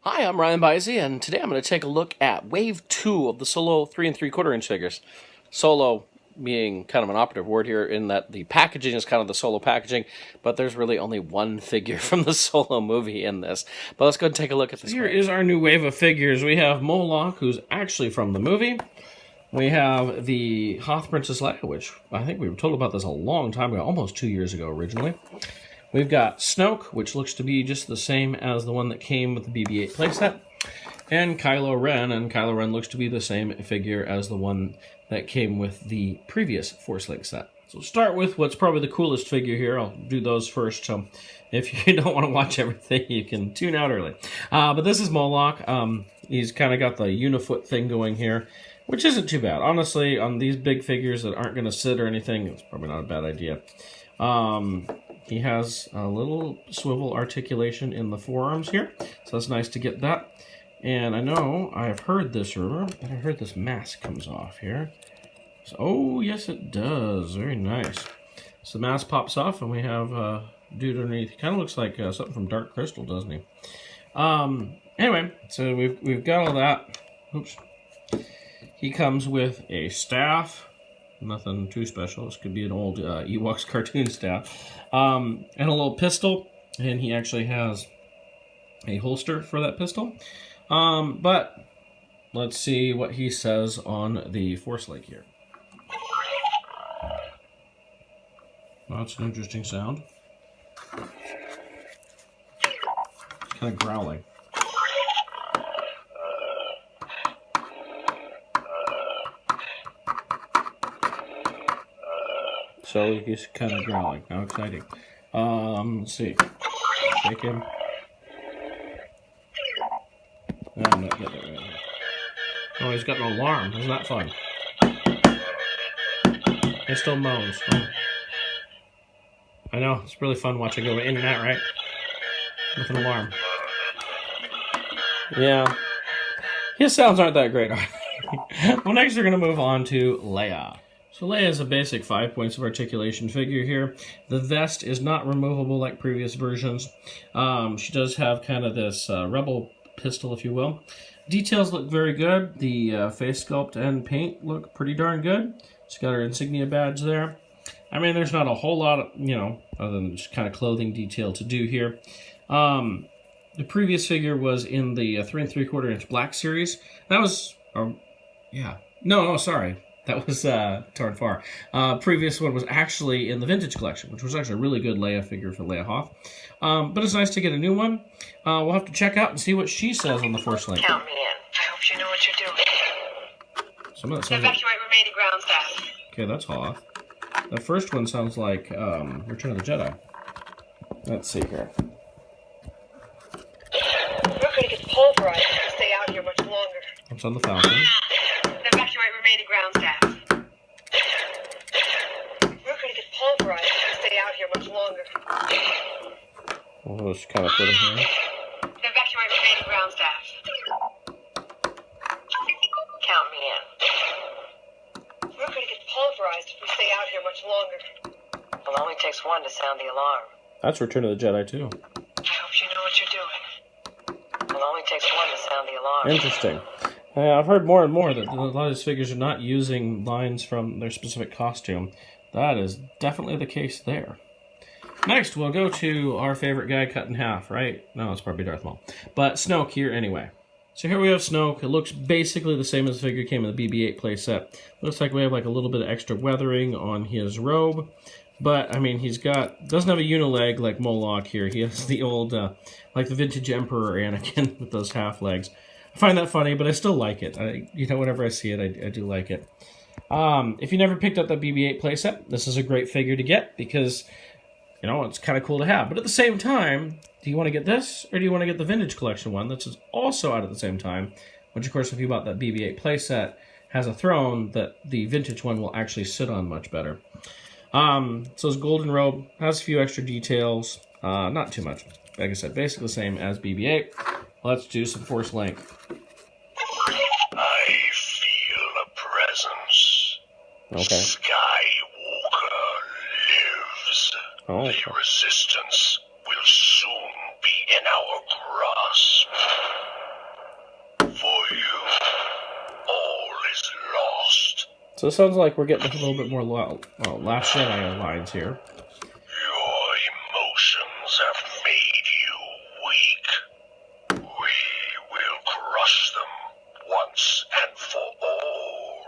Hi, I'm MrByZ, and today I'm going to take a look at Wave 2 of the Solo 3 3/4" figures. Solo being kind of an operative word here in that the packaging is kind of the Solo packaging, but there's really only one figure from the Solo movie in this. But let's go and take a look at this. Here is our new wave of figures. We have Moloch, who's actually from the movie. We have the Hoth Princess Laya, which I think we were told about this a long time ago, almost 2 years ago originally. We've got Snoke, which looks to be just the same as the one that came with the BB-8 playset. And Kylo Ren, and Kylo Ren looks to be the same figure as the one that came with the previous Force Link set. So start with what's probably the coolest figure here. I'll do those first. So if you don't want to watch everything, you can tune out early. But this is Moloch. He's kind of got the unifoot thing going here, which isn't too bad. Honestly, on these big figures that aren't going to sit or anything, it's probably not a bad idea. He has a little swivel articulation in the forearms here, so that's nice to get that. And I know I've heard this rumor, but I heard this mask comes off here. So, oh, yes it does. Very nice. So the mask pops off, and we have a dude underneath. He kind of looks like something from Dark Crystal, doesn't he? Anyway, so we've got all that. Oops. He comes with a staff. Nothing too special. This could be an old Ewoks cartoon staff. And a little pistol. And he actually has a holster for that pistol. But let's see what he says on the Force Link here. Well, that's an interesting sound. It's kind of growling. So he's kind of growling. How exciting. Let's see. Shake him. I'm not getting it right here. Oh, he's got an alarm. Isn't that fun? He still moans. Oh. I know. It's really fun watching go in and out, right? With an alarm. Yeah. His sounds aren't that great, are they? Well, next we're going to move on to Laya. So Laya is a basic 5 points of articulation figure here. The vest is not removable like previous versions. She does have kind of this rebel pistol, if you will. Details look very good. The face sculpt and paint look pretty darn good. She's got her insignia badge there. I mean, there's not a whole lot of, other than just kind of clothing detail to do here. The previous figure was in the 3 3/4" black series. That was, no, sorry. That was torn far. Previous one was actually in the vintage collection, which was actually a really good Leia figure for Leia Hoth. But it's nice to get a new one. We'll have to check out and see what she says on the Force Link. Count me in. I hope you know what you're doing. Some of that sounds Evacuate remaining ground staff. Okay, that's Hoth. The first one sounds like Return of the Jedi. Let's see here. We're going to get pulverized if we stay out here much longer. It's on the Falcon. Evacuate remaining ground staff. We're going to get pulverized if we stay out here much longer. We'll just kind of put it here. Evacuate remaining ground staff. Count me in. We're going to get pulverized if we stay out here much longer. Well, it only takes one to sound the alarm. That's Return of the Jedi, too. I hope you know what you're doing. Well, it only takes one to sound the alarm. Interesting. I've heard more and more that a lot of these figures are not using lines from their specific costume. That is definitely the case there. Next, we'll go to our favorite guy cut in half, right? No, it's probably Darth Maul. But Snoke here anyway. So here we have Snoke. It looks basically the same as the figure came in the BB-8 playset. Looks like we have like a little bit of extra weathering on his robe. But, I mean, doesn't have a unileg like Moloch here. He has the old, like the vintage Emperor Anakin with those half legs. I find that funny, but I still like it. Whenever I see it, I do like it. If you never picked up that BB-8 playset, this is a great figure to get because, it's kind of cool to have. But at the same time, do you want to get this or do you want to get the vintage collection one that's also out at the same time? Which, of course, if you bought that BB-8 playset, has a throne that the vintage one will actually sit on much better. So his golden robe has a few extra details. Not too much. Like I said, basically the same as BB-8. Let's do some Force Link. I feel a presence. Okay. Skywalker lives. Oh, okay. The resistance will soon be in our grasp. For you, all is lost. So it sounds like we're getting a little bit more Last Jedi lines here. Your emotions have made you weak. We will crush them once and for all.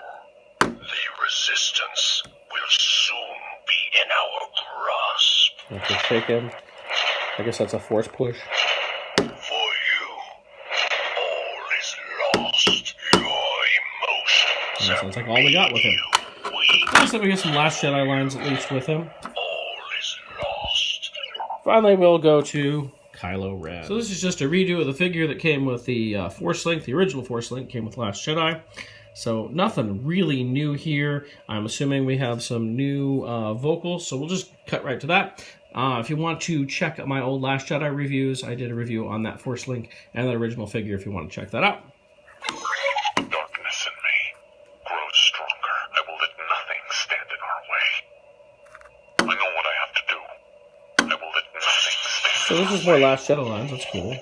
The resistance will soon be in our grasp. Okay, shaken. I guess that's a force push. For you, all is lost. Your emotions That sounds like all we got with him. weak. Nice that we get some Last Jedi lines at least with him. All is lost. Finally, we'll go to Kylo Ren. So this is just a redo of the figure that came with the Force Link. The original Force Link came with Last Jedi. So nothing really new here. I'm assuming we have some new vocals, so we'll just cut right to that. If you want to check out my old Last Jedi reviews, I did a review on that Force Link and that original figure if you want to check that out. Darkness in me grows stronger. I will let nothing stand in our way. I know what I have to do. I will let nothing stand So this is more Last Jedi lines. That's cool.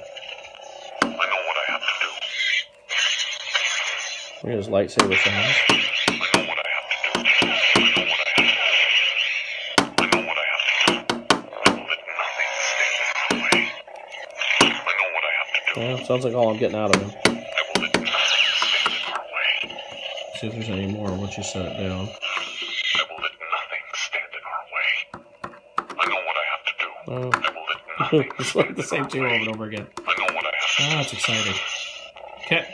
I know what I have to do. Here's lightsaber sounds. I know what I have to do. I know what I have to do. I know what I have to do. I will let nothing stand in our way. I know what I have to do. Yeah, sounds like all I'm getting out of him. I will let nothing stand in our way. See if there's any more once you set it down. I will let nothing stand in our way. I know what I have to do. I will let nothing It's stand like the in same our two way. over and over again. I know what I have to do. Ah, that's exciting. Okay.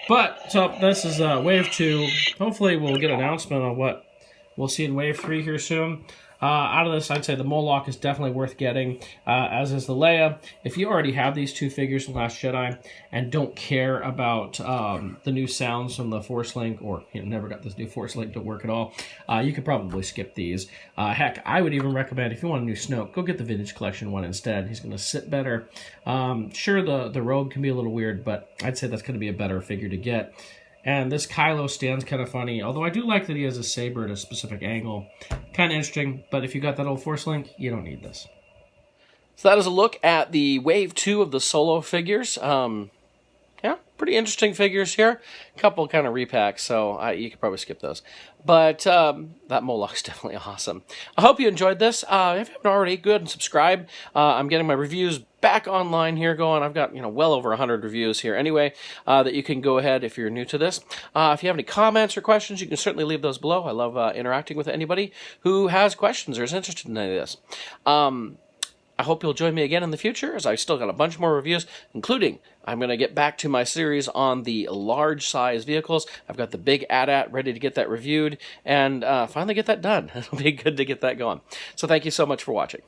But, so this is Wave 2. Hopefully we'll get an announcement on what we'll see in Wave 3 here soon. Out of this, I'd say the Moloch is definitely worth getting, as is the Laya. If you already have these two figures from Last Jedi and don't care about the new sounds from the Force Link, or never got this new Force Link to work at all, you could probably skip these. Heck, I would even recommend, if you want a new Snoke, go get the Vintage Collection one instead. He's going to sit better. Sure, the robe can be a little weird, but I'd say that's going to be a better figure to get. And this Kylo stand's kind of funny, although I do like that he has a saber at a specific angle. Kind of interesting, but if you got that old Force Link, you don't need this. So that is a look at the Wave 2 of the Solo figures. Yeah, pretty interesting figures here. A couple kind of repacks, so you could probably skip those. But that Moloch's definitely awesome. I hope you enjoyed this. If you haven't already, go ahead and subscribe. I'm getting my reviews back online here going. I've got well over 100 reviews here anyway that you can go ahead if you're new to this. If you have any comments or questions, you can certainly leave those below. I love interacting with anybody who has questions or is interested in any of this. I hope you'll join me again in the future, as I've still got a bunch more reviews, including I'm going to get back to my series on the large size vehicles. I've got the big AT-AT ready to get that reviewed and finally get that done. It'll be good to get that going. So thank you so much for watching.